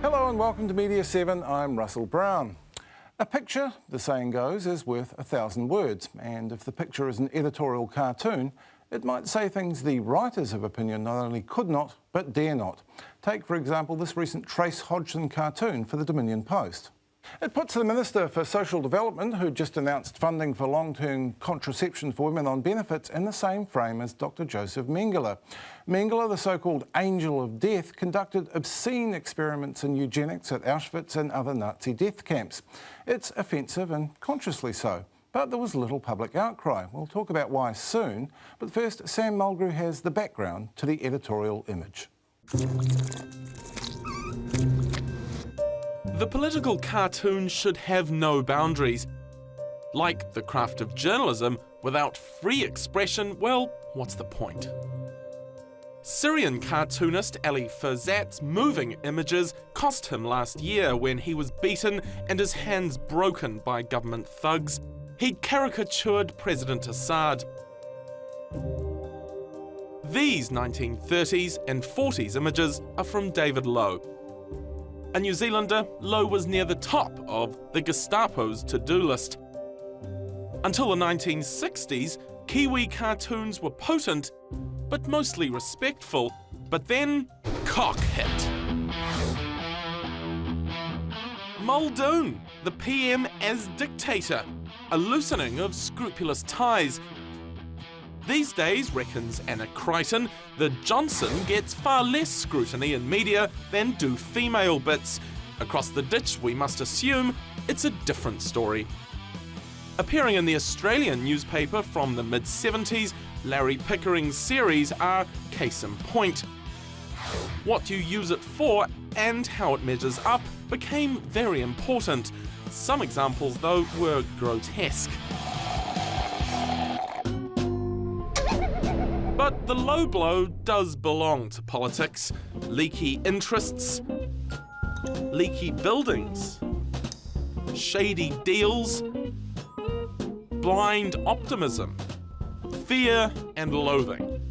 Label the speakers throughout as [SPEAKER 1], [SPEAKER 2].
[SPEAKER 1] Hello and welcome to Media7, I'm Russell Brown. A picture, the saying goes, is worth 1,000 words, and if the picture is an editorial cartoon, it might say things the writers of opinion not only could not, but dare not. Take, for example, this recent Trace Hodgson cartoon for the Dominion Post. It puts the Minister for Social Development, who just announced funding for long-term contraception for women on benefits, in the same frame as Dr. Joseph Mengele. Mengele, the so-called angel of death, conducted obscene experiments in eugenics at Auschwitz and other Nazi death camps. It's offensive and consciously so, but there was little public outcry. We'll talk about why soon, but first, Sam Mulgrew has the background to the editorial image.
[SPEAKER 2] The political cartoon should have no boundaries. Like the craft of journalism, without free expression, well, what's the point? Syrian cartoonist Ali Ferzat's moving images cost him last year when he was beaten and his hands broken by government thugs. He'd caricatured President Assad. These 1930s and 40s images are from David Lowe. A New Zealander, Lowe was near the top of the Gestapo's to-do list. Until the 1960s, Kiwi cartoons were potent, but mostly respectful. But then, cock hit. Muldoon, the PM as dictator, a loosening of scrupulous ties. These days, reckons Anna Crichton, the Johnson gets far less scrutiny in media than do female bits. Across the ditch, we must assume it's a different story. Appearing in the Australian newspaper from the mid-70s, Larry Pickering's series are case in point. What you use it for and how it measures up became very important. Some examples, though, were grotesque. But the low blow does belong to politics. Leaky interests, leaky buildings, shady deals, blind optimism, fear and loathing,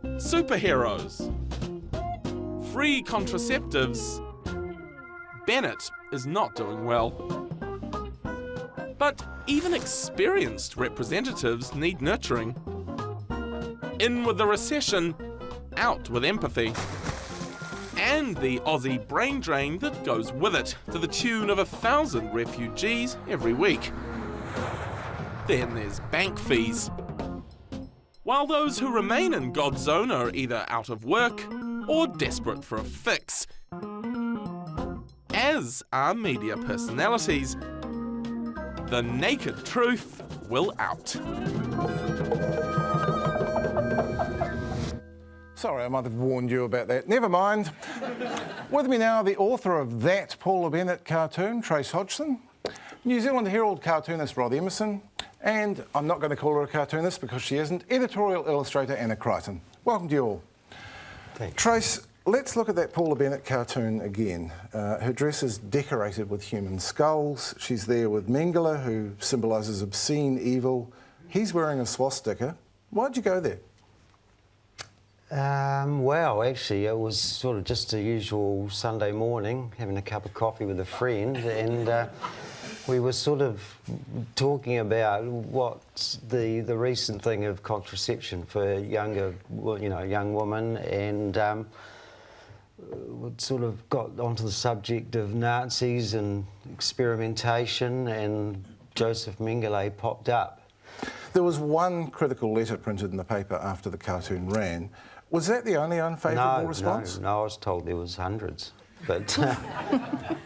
[SPEAKER 2] superheroes, free contraceptives. Bennett is not doing well. But even experienced representatives need nurturing. In with the recession, out with empathy. And the Aussie brain drain that goes with it, to the tune of 1,000 refugees every week. Then there's bank fees. While those who remain in God's zone are either out of work or desperate for a fix. As are media personalities. The naked truth will out.
[SPEAKER 1] Sorry, I might have warned you about that. Never mind. With me now, the author of that Paula Bennett cartoon, Trace Hodgson, New Zealand Herald Cartoonist Rod Emmerson, and I'm not going to call her a cartoonist because she isn't, editorial illustrator Anna Crichton. Welcome to you all.
[SPEAKER 3] Thanks.
[SPEAKER 1] Trace, let's look at that Paula Bennett cartoon again. Her dress is decorated with human skulls. She's there with Mengele, who symbolises obscene evil. He's wearing a swastika. Why'd you go there?
[SPEAKER 3] Well, actually, it was sort of just a usual Sunday morning, having a cup of coffee with a friend, and we were sort of talking about what's the recent thing of contraception for young women, and we sort of got onto the subject of Nazis and experimentation, and Joseph Mengele popped up.
[SPEAKER 1] There was one critical letter printed in the paper after the cartoon ran. Was that the only unfavourable response?
[SPEAKER 3] No, I was told there was hundreds. But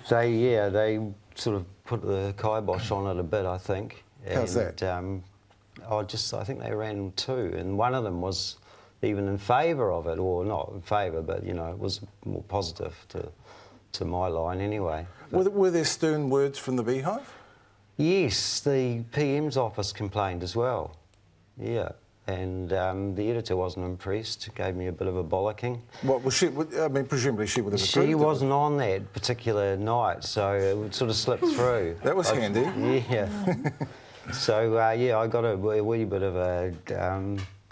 [SPEAKER 3] they sort of put the kibosh on it a bit, I think.
[SPEAKER 1] How's that?
[SPEAKER 3] I think they ran two, and one of them was even in favour of it, or not in favour, but, you know, it was more positive to my line anyway.
[SPEAKER 1] Were there stern words from the Beehive?
[SPEAKER 3] Yes, the PM's office complained as well, yeah. And the editor wasn't impressed, gave me a bit of a bollocking.
[SPEAKER 1] What was she? I mean, presumably she would have approved.
[SPEAKER 3] She wasn't on that particular night, so it would sort of slip through.
[SPEAKER 1] That was handy.
[SPEAKER 3] Yeah. So, yeah, I got a wee bit of a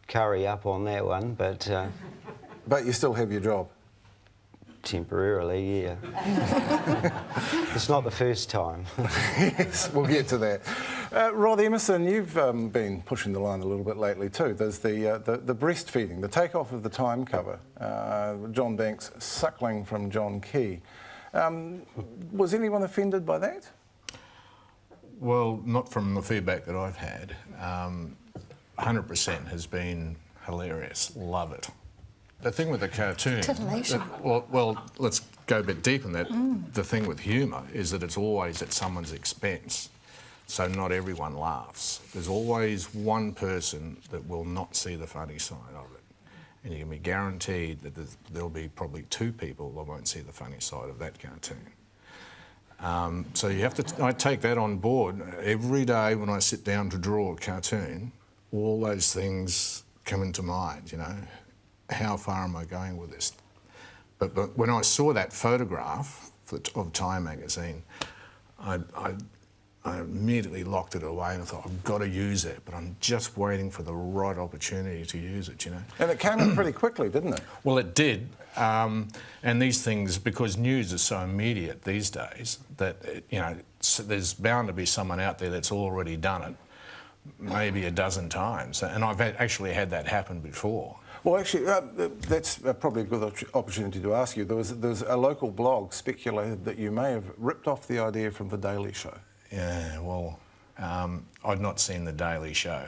[SPEAKER 3] curry up on that one, but...
[SPEAKER 1] But you still have your job?
[SPEAKER 3] Temporarily, yeah. It's not the first time.
[SPEAKER 1] Yes, we'll get to that. Rod Emmerson, you've been pushing the line a little bit lately too. There's the breastfeeding, the takeoff of the Time cover. John Banks suckling from John Key. Was anyone offended by that?
[SPEAKER 4] Well, not from the feedback that I've had. 100% has been hilarious. Love it. The thing with the cartoon...
[SPEAKER 5] Titillation.
[SPEAKER 4] Well, let's go a bit deep in that. The thing with humour is that it's always at someone's expense. So not everyone laughs. There's always one person that will not see the funny side of it. And you can be guaranteed that there'll be probably 2 people that won't see the funny side of that cartoon. So you have to... I take that on board. Every day when I sit down to draw a cartoon, all those things come into mind, you know. How far am I going with this? But when I saw that photograph of Time magazine, I immediately locked it away and I thought, I've got to use it, but I'm just waiting for the right opportunity to use it, you know. And
[SPEAKER 1] it came in pretty quickly, didn't it?
[SPEAKER 4] Well, it did. And these things, because news is so immediate these days, that, you know, there's bound to be someone out there that's already done it, maybe a dozen times. And I've actually had that happen before.
[SPEAKER 1] Well, actually, that's probably a good opportunity to ask you. There's a local blog speculated that you may have ripped off the idea from The Daily Show.
[SPEAKER 4] Yeah, well, I'd not seen The Daily Show.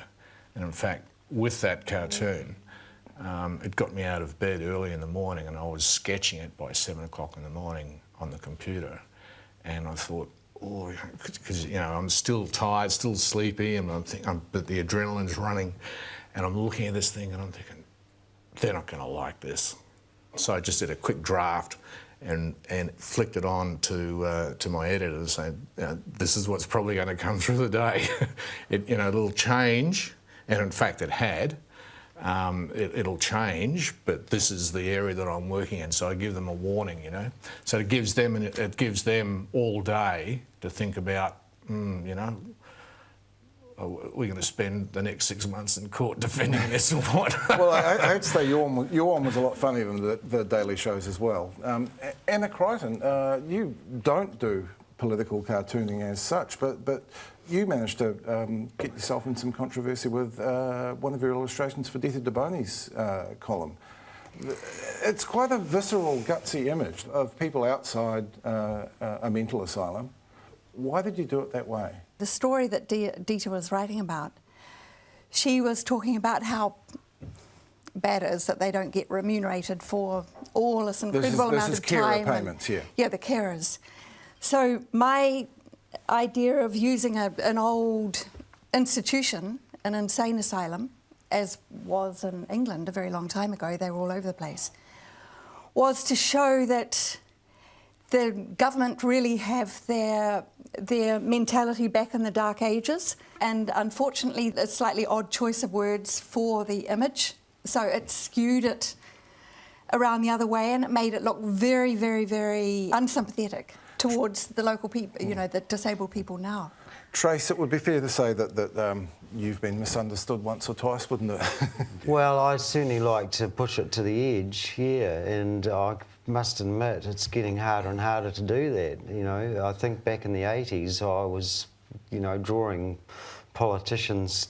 [SPEAKER 4] And in fact, with that cartoon, it got me out of bed early in the morning and I was sketching it by 7 o'clock in the morning on the computer. And I thought, oh, because, you know, I'm still tired, still sleepy, and but the adrenaline's running. And I'm looking at this thing and I'm thinking, they're not going to like this. So I just did a quick draft and flicked it on to my editor saying, this is what's probably going to come through the day. You know, it'll change, and in fact it had. It'll change, but this is the area that I'm working in, so I give them a warning, you know. So it gives them all day to think about, you know, we're going to spend the next 6 months in court defending this or what?
[SPEAKER 1] Well, I hate to say your one was a lot funnier than the Daily Shows as well. Anna Crichton, you don't do political cartooning as such, but you managed to get yourself in some controversy with one of your illustrations for Dita DeBoni's column. It's quite a visceral, gutsy image of people outside a mental asylum. Why did you do it that way?
[SPEAKER 5] The story that Dita was writing about, she was talking about how bad it is that they don't get remunerated for all this incredible amount of time.
[SPEAKER 1] Carer payments, yeah.
[SPEAKER 5] Yeah, the carers. So my idea of using an old institution, an insane asylum, as was in England a very long time ago, they were all over the place, was to show that the government really have their mentality back in the dark ages, and unfortunately a slightly odd choice of words for the image, so it skewed it around the other way and it made it look very, very, very unsympathetic towards the local people, you know, the disabled people now.
[SPEAKER 1] Trace, it would be fair to say that you've been misunderstood once or twice, wouldn't it?
[SPEAKER 3] Well, I certainly like to push it to the edge, yeah, and I must admit it's getting harder and harder to do that, you know. I think back in the 80s I was, you know, drawing politicians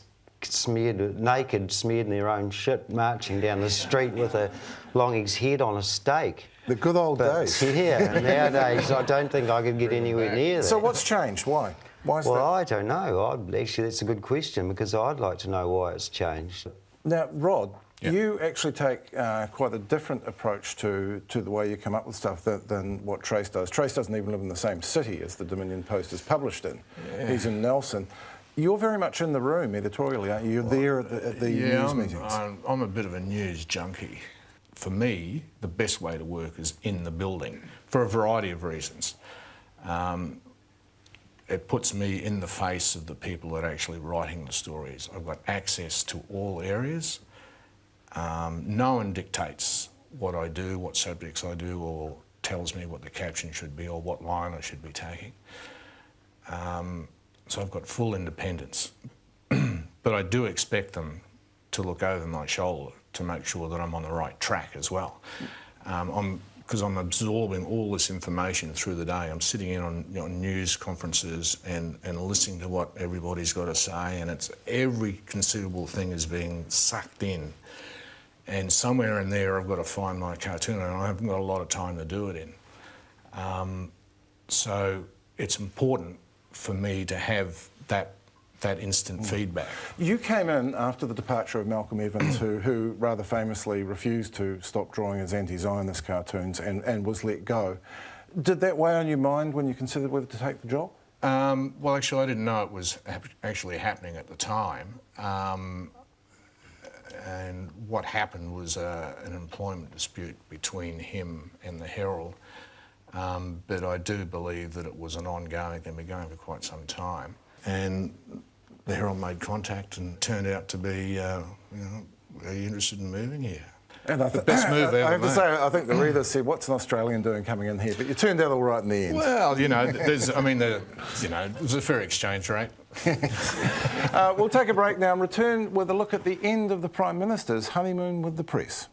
[SPEAKER 3] naked, smeared in their own shit, marching down the street with a Longing's head on a stake.
[SPEAKER 1] The good old days.
[SPEAKER 3] Yeah, and nowadays I don't think I could get anywhere near that.
[SPEAKER 1] So what's changed? Why? Why is that?
[SPEAKER 3] Well, I don't know. Actually, that's a good question because I'd like to know why it's changed.
[SPEAKER 1] Now, Rod,
[SPEAKER 4] yep.
[SPEAKER 1] You actually take quite a different approach to the way you come up with stuff than what Trace does. Trace doesn't even live in the same city as the Dominion Post is published in. Yeah. He's in Nelson. You're very much in the room editorially, aren't you? You're there at the news meetings.
[SPEAKER 4] I'm a bit of a news junkie. For me, the best way to work is in the building for a variety of reasons. It puts me in the face of the people that are actually writing the stories. I've got access to all areas. No one dictates what I do, what subjects I do, or tells me what the caption should be or what line I should be taking. So I've got full independence. But I do expect them to look over my shoulder to make sure that I'm on the right track as well. I'm because I'm absorbing all this information through the day. I'm sitting in on news conferences and listening to what everybody's got to say, and it's every conceivable thing is being sucked in. And somewhere in there I've got to find my cartoon, and I haven't got a lot of time to do it in. So it's important for me to have that instant feedback.
[SPEAKER 1] You came in after the departure of Malcolm Evans, who rather famously refused to stop drawing his anti-Zionist cartoons and was let go. Did that weigh on your mind when you considered whether to take the job?
[SPEAKER 4] Well, actually, I didn't know it was actually happening at the time. And what happened was an employment dispute between him and the Herald. But I do believe that it was an ongoing, they've been going for quite some time. And the Herald made contact and turned out to be, you know, are you interested in moving here?
[SPEAKER 1] And
[SPEAKER 4] the best move ever
[SPEAKER 1] I have to
[SPEAKER 4] made.
[SPEAKER 1] say, I think the reader said, what's an Australian doing coming in here? But you turned out all right in the end.
[SPEAKER 4] Well, you know, there's, I mean, you know, it was a fair exchange rate.
[SPEAKER 1] We'll take a break now and return with a look at the end of the Prime Minister's honeymoon with the press.